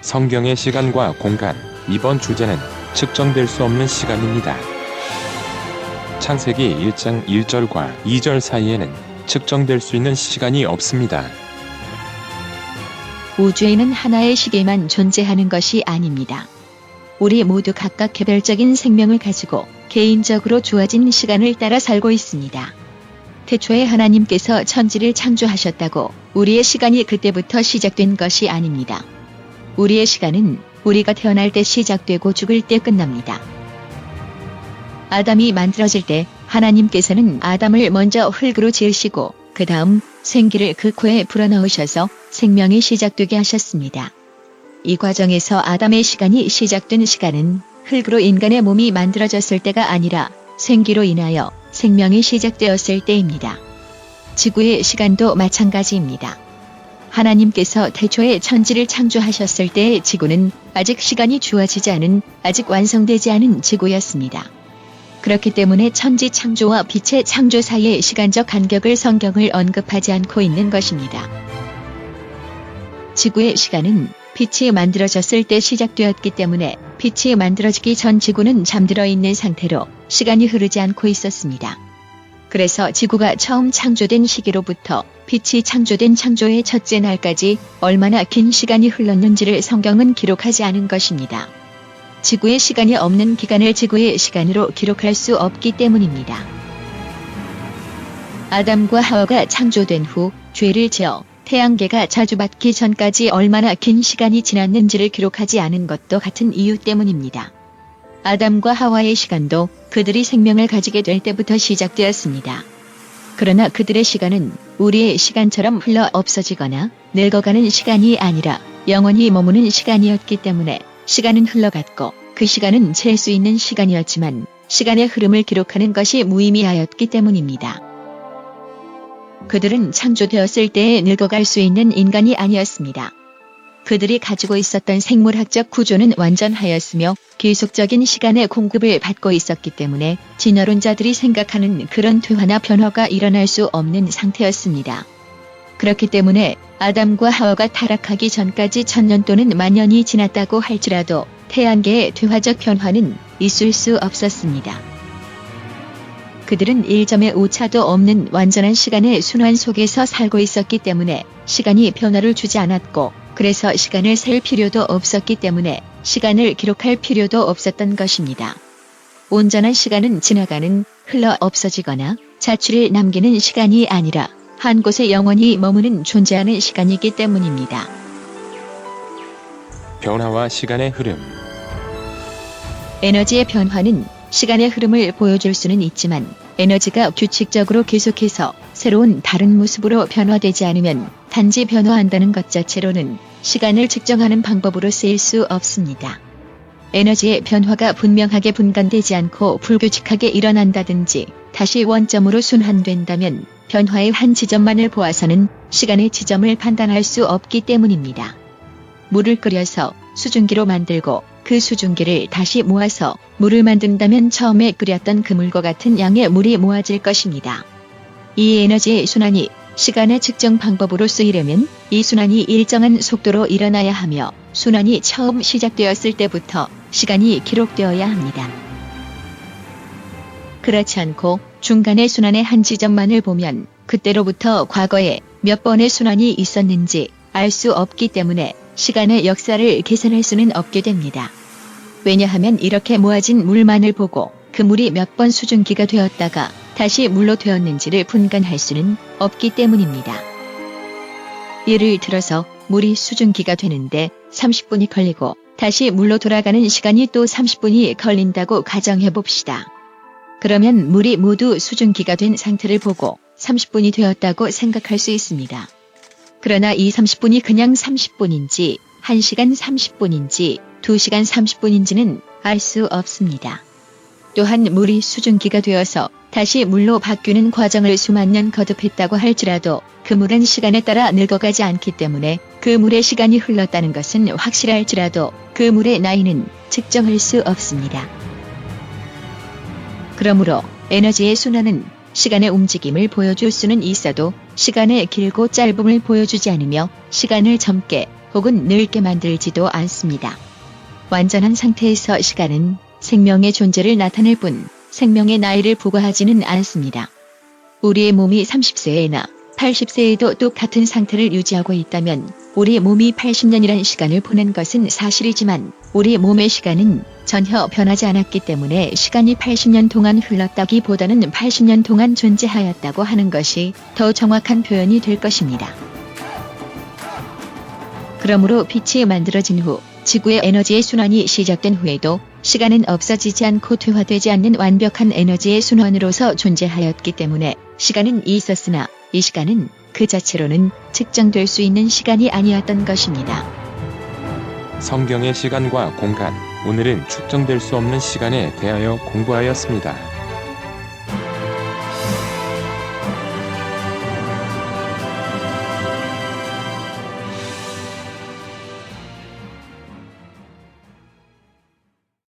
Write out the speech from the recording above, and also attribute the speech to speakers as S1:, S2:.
S1: 성경의 시간과 공간, 이번 주제는 측정될 수 없는 시간입니다. 창세기 1장 1절과 2절 사이에는 측정될 수 있는 시간이 없습니다.
S2: 우주에는 하나의 시계만 존재하는 것이 아닙니다. 우리 모두 각각 개별적인 생명을 가지고 개인적으로 주어진 시간을 따라 살고 있습니다. 태초에 하나님께서 천지를 창조하셨다고 우리의 시간이 그때부터 시작된 것이 아닙니다. 우리의 시간은 우리가 태어날 때 시작되고 죽을 때 끝납니다. 아담이 만들어질 때 하나님께서는 아담을 먼저 흙으로 지으시고 그 다음 생기를 그 코에 불어넣으셔서 생명이 시작되게 하셨습니다. 이 과정에서 아담의 시간이 시작된 시간은 흙으로 인간의 몸이 만들어졌을 때가 아니라 생기로 인하여 생명이 시작되었을 때입니다. 지구의 시간도 마찬가지입니다. 하나님께서 태초에 천지를 창조하셨을 때의 지구는 아직 시간이 주어지지 않은, 아직 완성되지 않은 지구였습니다. 그렇기 때문에 천지 창조와 빛의 창조 사이의 시간적 간격을 성경을 언급하지 않고 있는 것입니다. 지구의 시간은 빛이 만들어졌을 때 시작되었기 때문에 빛이 만들어지기 전 지구는 잠들어 있는 상태로 시간이 흐르지 않고 있었습니다. 그래서 지구가 처음 창조된 시기로부터 빛이 창조된 창조의 첫째 날까지 얼마나 긴 시간이 흘렀는지를 성경은 기록하지 않은 것입니다. 지구의 시간이 없는 기간을 지구의 시간으로 기록할 수 없기 때문입니다. 아담과 하와가 창조된 후 죄를 지어 태양계가 자주받기 전까지 얼마나 긴 시간이 지났는지를 기록하지 않은 것도 같은 이유 때문입니다. 아담과 하와의 시간도 그들이 생명을 가지게 될 때부터 시작되었습니다. 그러나 그들의 시간은 우리의 시간처럼 흘러 없어지거나 늙어가는 시간이 아니라 영원히 머무는 시간이었기 때문에 시간은 흘러갔고 그 시간은 잴 수 있는 시간이었지만 시간의 흐름을 기록하는 것이 무의미하였기 때문입니다. 그들은 창조되었을 때에 늙어갈 수 있는 인간이 아니었습니다. 그들이 가지고 있었던 생물학적 구조는 완전하였으며 계속적인 시간의 공급을 받고 있었기 때문에 진화론자들이 생각하는 그런 퇴화나 변화가 일어날 수 없는 상태였습니다. 그렇기 때문에 아담과 하와가 타락하기 전까지 1000년 또는 만년이 지났다고 할지라도 태양계의 퇴화적 변화는 있을 수 없었습니다. 그들은 1점의 오차도 없는 완전한 시간의 순환 속에서 살고 있었기 때문에 시간이 변화를 주지 않았고 그래서 시간을 셀 필요도 없었기 때문에 시간을 기록할 필요도 없었던 것입니다. 온전한 시간은 지나가는, 흘러 없어지거나 자취를 남기는 시간이 아니라 한 곳에 영원히 머무는 존재하는 시간이기 때문입니다.
S1: 변화와 시간의 흐름.
S2: 에너지의 변화는 시간의 흐름을 보여줄 수는 있지만 에너지가 규칙적으로 계속해서 새로운 다른 모습으로 변화되지 않으면 단지 변화한다는 것 자체로는 시간을 측정하는 방법으로 쓰일 수 없습니다. 에너지의 변화가 분명하게 분간되지 않고 불규칙하게 일어난다든지 다시 원점으로 순환된다면 변화의 한 지점만을 보아서는 시간의 지점을 판단할 수 없기 때문입니다. 물을 끓여서 수증기로 만들고 그 수증기를 다시 모아서 물을 만든다면 처음에 끓였던 그 물과 같은 양의 물이 모아질 것입니다. 이 에너지의 순환이 시간의 측정 방법으로 쓰이려면 이 순환이 일정한 속도로 일어나야 하며 순환이 처음 시작되었을 때부터 시간이 기록되어야 합니다. 그렇지 않고 중간의 순환의 한 지점만을 보면 그때로부터 과거에 몇 번의 순환이 있었는지 알 수 없기 때문에 시간의 역사를 계산할 수는 없게 됩니다. 왜냐하면 이렇게 모아진 물만을 보고 그 물이 몇 번 수증기가 되었다가 다시 물로 되었는지를 분간할 수는 없기 때문입니다. 예를 들어서 물이 수증기가 되는데 30분이 걸리고 다시 물로 돌아가는 시간이 또 30분이 걸린다고 가정해 봅시다. 그러면 물이 모두 수증기가 된 상태를 보고 30분이 되었다고 생각할 수 있습니다. 그러나 이 30분이 그냥 30분인지 1시간 30분인지 2시간 30분인지는 알 수 없습니다. 또한 물이 수증기가 되어서 다시 물로 바뀌는 과정을 수만 년 거듭했다고 할지라도 그 물은 시간에 따라 늙어가지 않기 때문에 그 물의 시간이 흘렀다는 것은 확실할지라도 그 물의 나이는 측정할 수 없습니다. 그러므로 에너지의 순환은 시간의 움직임을 보여줄 수는 있어도 시간의 길고 짧음을 보여주지 않으며 시간을 젊게 혹은 늙게 만들지도 않습니다. 완전한 상태에서 시간은 생명의 존재를 나타낼 뿐 생명의 나이를 부과하지는 않습니다. 우리의 몸이 30세나 80세에도 똑같은 상태를 유지하고 있다면 우리 몸이 80년이란 시간을 보낸 것은 사실이지만 우리 몸의 시간은 전혀 변하지 않았기 때문에 시간이 80년 동안 흘렀다기보다는 80년 동안 존재하였다고 하는 것이 더 정확한 표현이 될 것입니다. 그러므로 빛이 만들어진 후 지구의 에너지의 순환이 시작된 후에도 시간은 없어지지 않고 퇴화되지 않는 완벽한 에너지의 순환으로서 존재하였기 때문에 시간은 있었으나 이 시간은 그 자체로는 측정될 수 있는 시간이 아니었던 것입니다.
S1: 성경의 시간과 공간, 오늘은 측정될 수 없는 시간에 대하여 공부하였습니다.